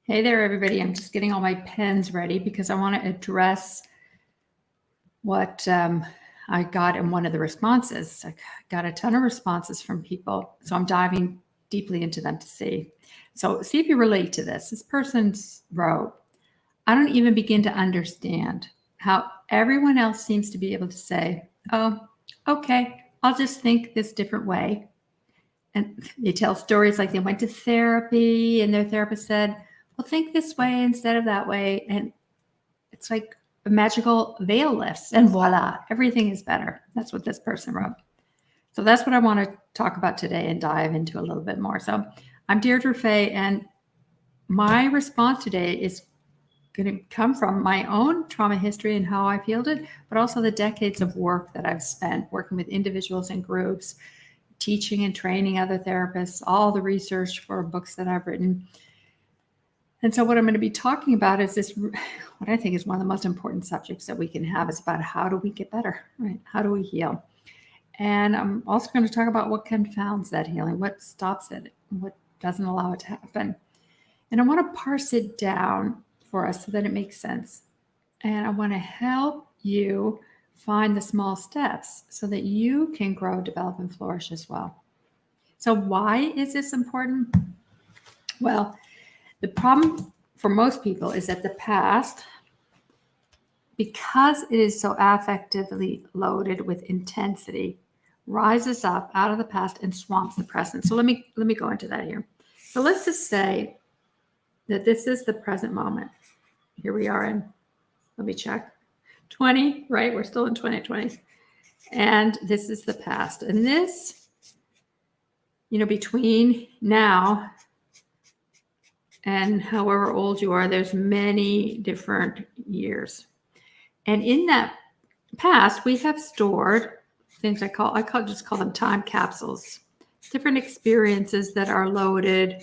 Hey there, everybody. I'm just getting all my pens ready because I want to address what I got in one of the responses. I got a ton of responses from people, so I'm diving deeply into them to see. So, see if you relate to this. This person wrote, I don't even begin to understand how everyone else seems to be able to say, oh, okay, I'll just think this different way. And they tell stories like they went to therapy and their therapist said, well, think this way instead of that way. And it's like a magical veil lifts and voila, everything is better. That's what this person wrote. So that's what I want to talk about today and dive into a little bit more. So I'm Deirdre Fay, and my response today is going to come from my own trauma history and how I've healed it, but also the decades of work that I've spent working with individuals and groups, teaching and training other therapists, all the research for books that I've written. And so what I'm going to be talking about is this, what I think is one of the most important subjects that we can have is about how do we get better, right? How do we heal? And I'm also going to talk about what confounds that healing, what stops it, what doesn't allow it to happen. And I want to parse it down for us so that it makes sense. And I want to help you find the small steps so that you can grow, develop, and flourish as well. So why is this important? Well, the problem for most people is that the past, because it is so affectively loaded with intensity, rises up out of the past and swamps the present. So let me go into that here. So let's just say that this is the present moment. Here we are in, let me check, 20, right? We're still in 2020. And this is the past. And this, between now and however old you are, there's many different years. And in that past, we have stored things I just call them time capsules, different experiences that are loaded,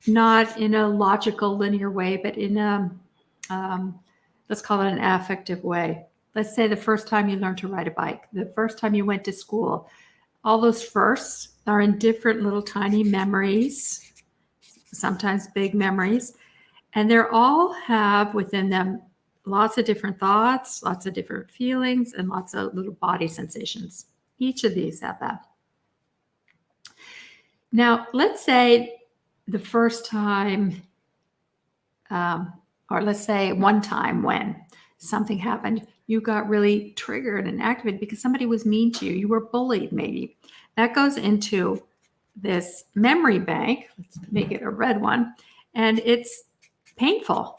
not in a logical linear way, but in a, let's call it an affective way. Let's say the first time you learned to ride a bike, the first time you went to school, all those firsts are in different little tiny memories, sometimes big memories, and they all have within them lots of different thoughts, lots of different feelings, and lots of little body sensations. Each of these have that. Now, let's say the first time, or let's say one time when something happened, you got really triggered and activated because somebody was mean to you. You were bullied, maybe. That goes into this memory bank. Let's make it a red one. And it's painful,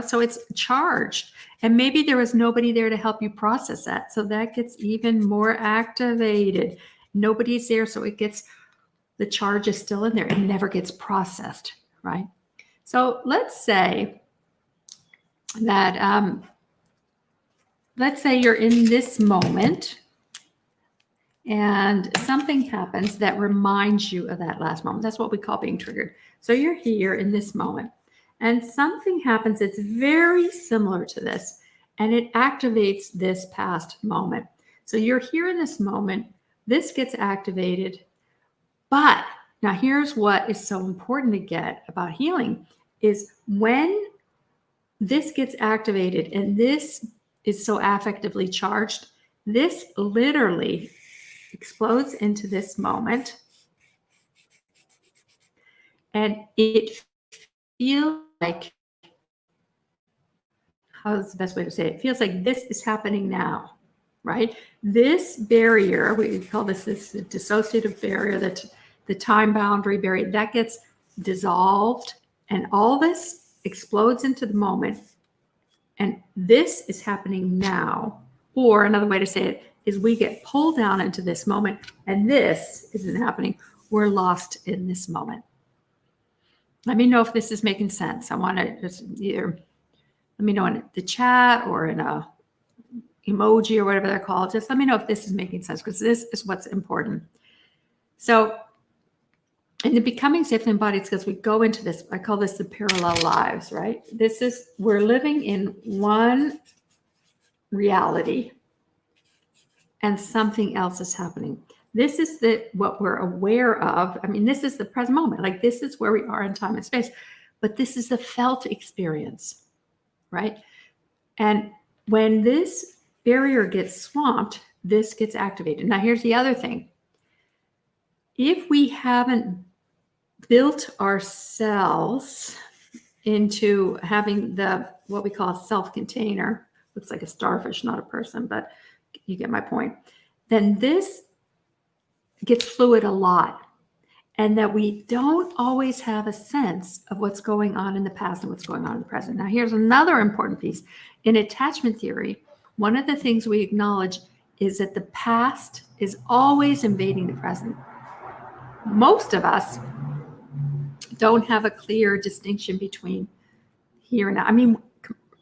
so it's charged. And maybe there was nobody there to help you process that. So that gets even more activated. Nobody's there, so the charge is still in there. It never gets processed, right? So let's say that, let's say you're in this moment and something happens that reminds you of that last moment. That's what we call being triggered. So you're here in this moment and something happens that's very similar to this, and it activates this past moment. So you're here in this moment, this gets activated, but now here's what is so important to get about healing is when this gets activated and this is so affectively charged, this literally explodes into this moment, and it feels like, how's the best way to say it? It feels like this is happening now, right? This barrier, we call this dissociative barrier, that the time boundary barrier, that gets dissolved, and all this explodes into the moment, and this is happening now. Or another way to say it is we get pulled down into this moment, and this isn't happening. We're lost in this moment. Let me know if this is making sense. I want to just either let me know in the chat or in a emoji or whatever they're called. Just let me know if this is making sense, because this is what's important. So in the becoming safely embodied skills, we go into this, I call this the parallel lives, right? We're living in one reality and something else is happening. This is what we're aware of. I mean, this is the present moment. Like, this is where we are in time and space. but this is a felt experience, right? And when this barrier gets swamped, this gets activated. Now, here's the other thing. If we haven't built ourselves into having what we call a self-container, looks like a starfish, not a person, but you get my point, then this gets fluid a lot. And that we don't always have a sense of what's going on in the past and what's going on in the present. Now, here's another important piece. In attachment theory, one of the things we acknowledge is that the past is always invading the present. Most of us don't have a clear distinction between here and now. I mean,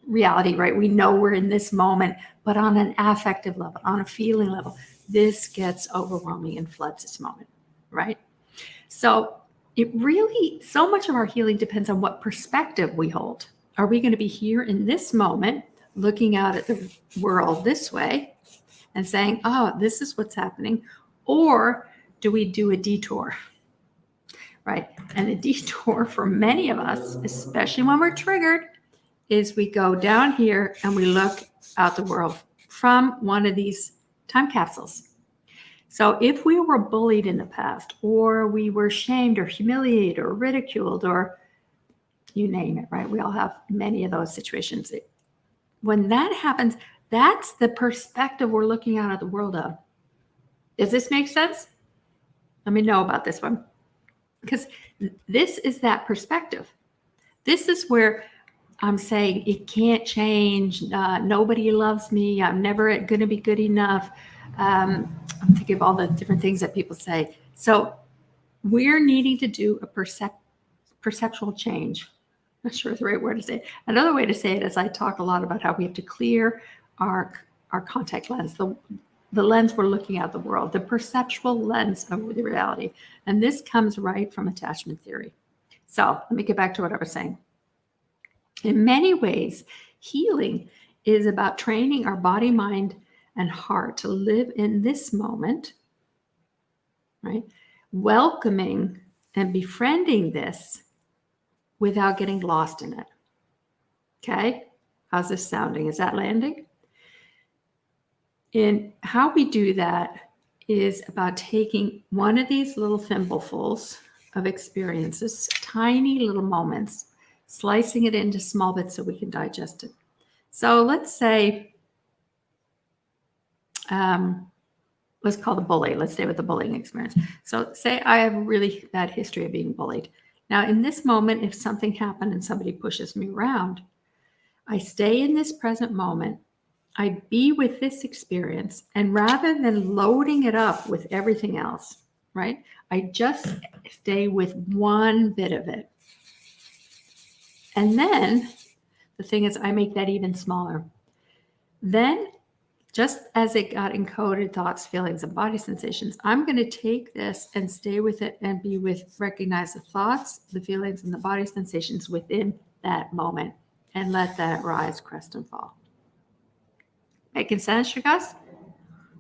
reality, right? We know we're in this moment, but on an affective level, on a feeling level, this gets overwhelming and floods this moment, right? So it really, so much of our healing depends on what perspective we hold. Are we going to be here in this moment, looking out at the world this way and saying, oh, this is what's happening? Or do we do a detour, right? And the detour for many of us, especially when we're triggered, is we go down here and we look out the world from one of these time capsules. So if we were bullied in the past, or we were shamed or humiliated or ridiculed, or you name it, right? We all have many of those situations. When that happens, that's the perspective we're looking out at the world of. Does this make sense? Let me know about this one. Because this is that perspective. This is where I'm saying it can't change. Nobody loves me. I'm never going to be good enough. I'm thinking of all the different things that people say. So we're needing to do a perceptual change. I'm not sure it's the right word to say it. Another way to say it is I talk a lot about how we have to clear our contact lens, the lens we're looking at the world, the perceptual lens of the reality. And this comes right from attachment theory. So let me get back to what I was saying. In many ways, healing is about training our body, mind, and heart to live in this moment, right? Welcoming and befriending this without getting lost in it. Okay? How's this sounding? Is that landing? And how we do that is about taking one of these little thimblefuls of experiences, tiny little moments, slicing it into small bits so we can digest it. So let's say, let's call the bully. Let's stay with the bullying experience. So say I have a really bad history of being bullied. Now, in this moment, if something happened and somebody pushes me around, I stay in this present moment. I be with this experience, and rather than loading it up with everything else, right? I just stay with one bit of it. And then the thing is, I make that even smaller. Then, just as it got encoded thoughts, feelings, and body sensations, I'm going to take this and stay with it and recognize the thoughts, the feelings, and the body sensations within that moment and let that rise, crest, and fall. Making sense, you guys?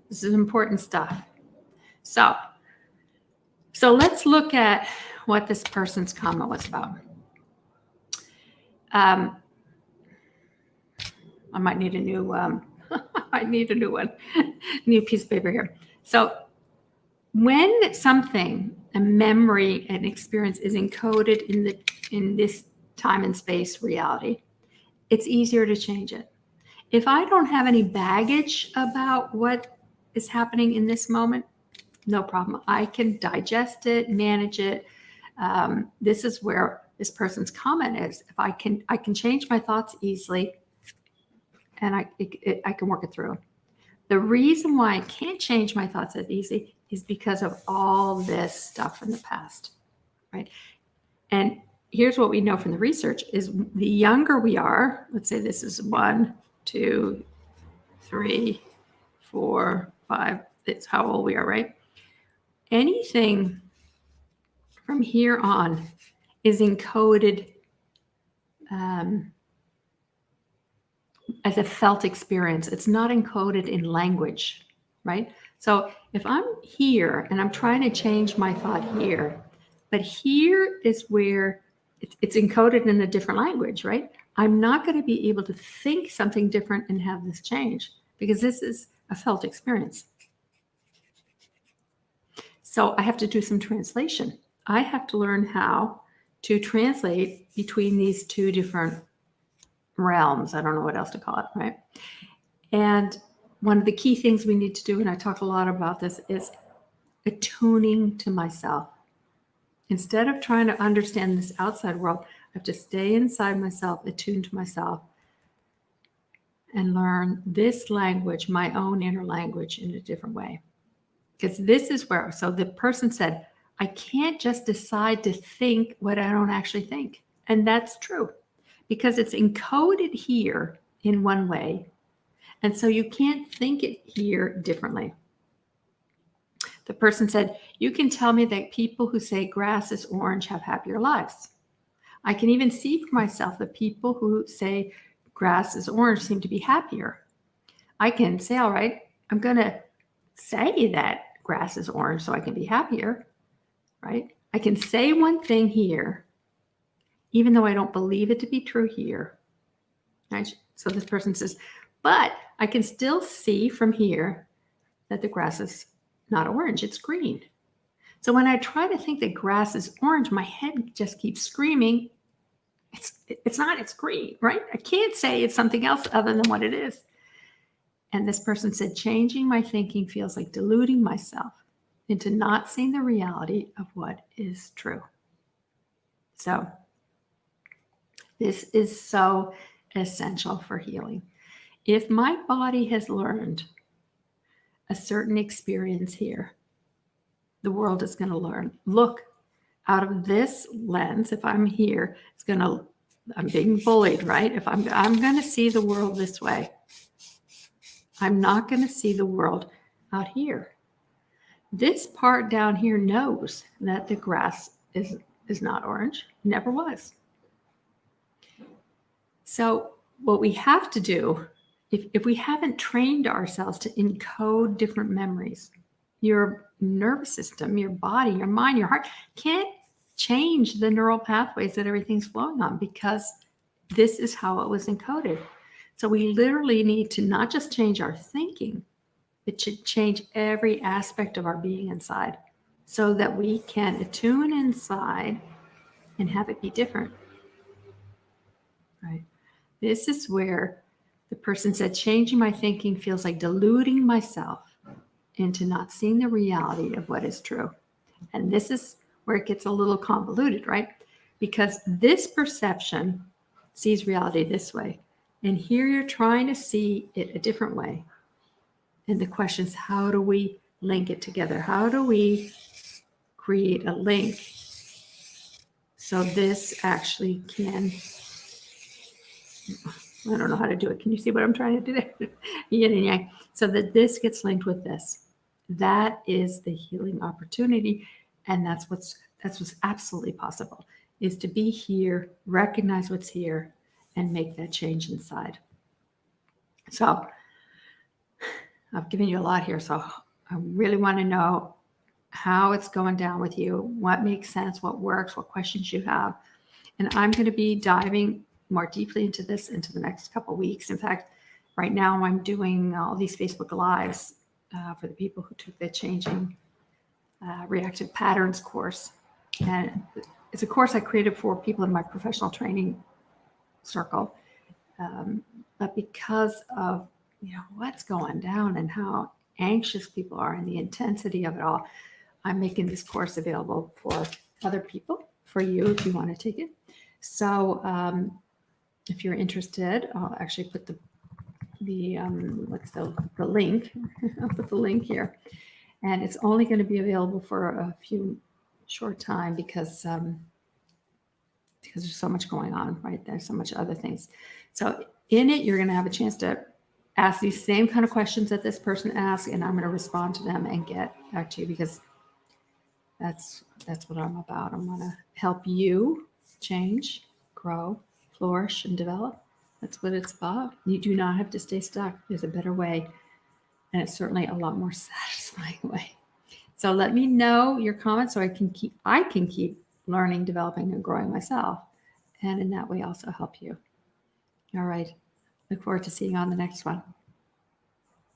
This is important stuff. So let's look at what this person's comment was about. I might need a new new piece of paper here. So when something, a memory, an experience is encoded in this time and space reality, it's easier to change it. If I don't have any baggage about what is happening in this moment, no problem. I can digest it, manage it. This is where this person's comment is. If I can change my thoughts easily, and I can work it through. The reason why I can't change my thoughts as easy is because of all this stuff from the past, right? And here's what we know from the research is the younger we are, let's say this is 1, 2, 3, 4, 5, it's how old we are, right? Anything from here on is encoded as a felt experience. It's not encoded in language, right? So if I'm here and I'm trying to change my thought here, but here is where it's encoded in a different language, right? I'm not going to be able to think something different and have this change because this is a felt experience. So I have to do some translation. I have to learn how to translate between these two different realms. I don't know what else to call it, right? And one of the key things we need to do, and I talk a lot about this, is attuning to myself. Instead of trying to understand this outside world, I have to stay inside myself, attune to myself, and learn this language, my own inner language, in a different way. Because this is where, so the person said, I can't just decide to think what I don't actually think. And that's true because it's encoded here in one way. And so you can't think it here differently. The person said, you can tell me that people who say grass is orange have happier lives. I can even see for myself that people who say grass is orange seem to be happier. I can say, all right, I'm going to say that grass is orange so I can be happier, right? I can say one thing here, even though I don't believe it to be true here. Right? So this person says, but I can still see from here that the grass is not orange, it's green. So when I try to think that grass is orange, my head just keeps screaming, it's not, it's green, right? I can't say it's something else other than what it is. And this person said, changing my thinking feels like deluding myself into not seeing the reality of what is true. So this is so essential for healing. If my body has learned a certain experience here, the world is going to learn. Look, out of this lens, if I'm here, I'm being bullied, right? If I'm going to see the world this way. I'm not going to see the world out here. This part down here knows that the grass is not orange, never was. So what we have to do, if we haven't trained ourselves to encode different memories, your nervous system, your body, your mind, your heart can't change the neural pathways that everything's flowing on because this is how it was encoded. So we literally need to not just change our thinking, but to change every aspect of our being inside so that we can attune inside and have it be different. Right? This is where the person said, changing my thinking feels like deluding myself into not seeing the reality of what is true. And this is where it gets a little convoluted, right? Because this perception sees reality this way. And here you're trying to see it a different way. And the question is, how do we link it together? How do we create a link so this actually can, I don't know how to do it. Can you see what I'm trying to do there? Yin and yang. So that this gets linked with this. That is the healing opportunity. And that's what's absolutely possible, is to be here, recognize what's here, and make that change inside. So I've given you a lot here. So I really want to know how it's going down with you, what makes sense, what works, what questions you have. And I'm going to be diving more deeply into this into the next couple of weeks. In fact, right now I'm doing all these Facebook Lives for the people who took the Changing Reactive Patterns course. And it's a course I created for people in my professional training circle. But because of what's going down and how anxious people are and the intensity of it all, I'm making this course available for other people, for you if you want to take it. So if you're interested, I'll actually put the link. I'll put the link here, and it's only going to be available for a few short time because there's so much going on, right? There's so much other things. So in it, you're going to have a chance to ask these same kind of questions that this person asked, and I'm going to respond to them and get back to you because that's what I'm about. I'm going to help you change, grow, flourish, and develop. That's what it's about. You do not have to stay stuck. There's a better way, and it's certainly a lot more satisfying way. So let me know your comments so I can keep learning, developing, and growing myself. and in that way also help you. All right. Look forward to seeing you on the next one.